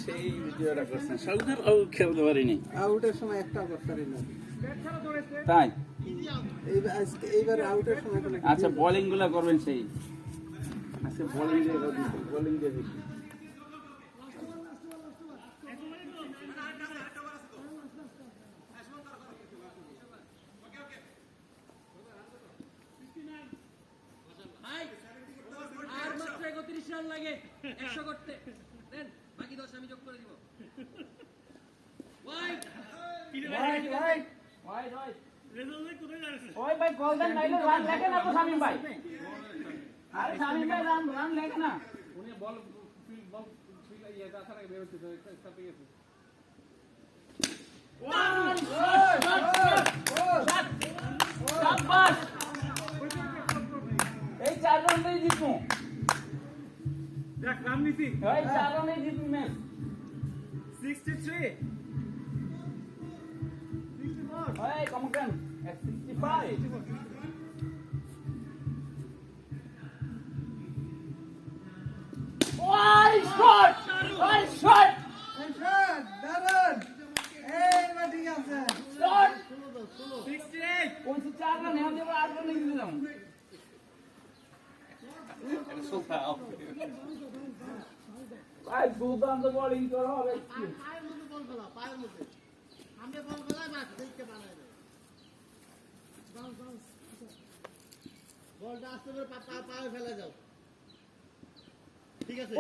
সেই ভিডিওটা করছেন সৌদার খেলতে পারিনি আউটের সময় একটা করতে পারি না তাই এইবার আউটের সময় আচ্ছা বোলিং গুলা করবেন সেই আচ্ছা বোলিং দিয়ে দেখি আর মাত্র 31 রান লাগে 100 করতে দেন বাকি 10 আমি যোগ করে দিব ওয়াইড ওই ভাই গোল্ডেন নাইলে রান লেখে না তো শামিম ভাই আরে শামিম ভাই রান লেখে না উনি বল ইয়ে তাছাড়া বের হচ্ছে তো একটা পেয়ে গেছে শাবাশ এই 4 রানেই জিতবো দেখ রান নিছি এই 4 রানেই জিতবো match 63 Hey, come on, at 65. One shot! One shot! দারুন এইবার ঠিক আছে Shot! 68 4 রান এখন দেব 8 রান নিয়ে দিলাম ভাই দুর্দান্ত বোলিং করা হবে পায়ের মধ্যে বল ফেলা পায়ের মধ্যে আমরা বল ফেলাই বাস দেখতে বানায় না বলটা আস্তে করে পায়ে ফেলে যাও ঠিক আছে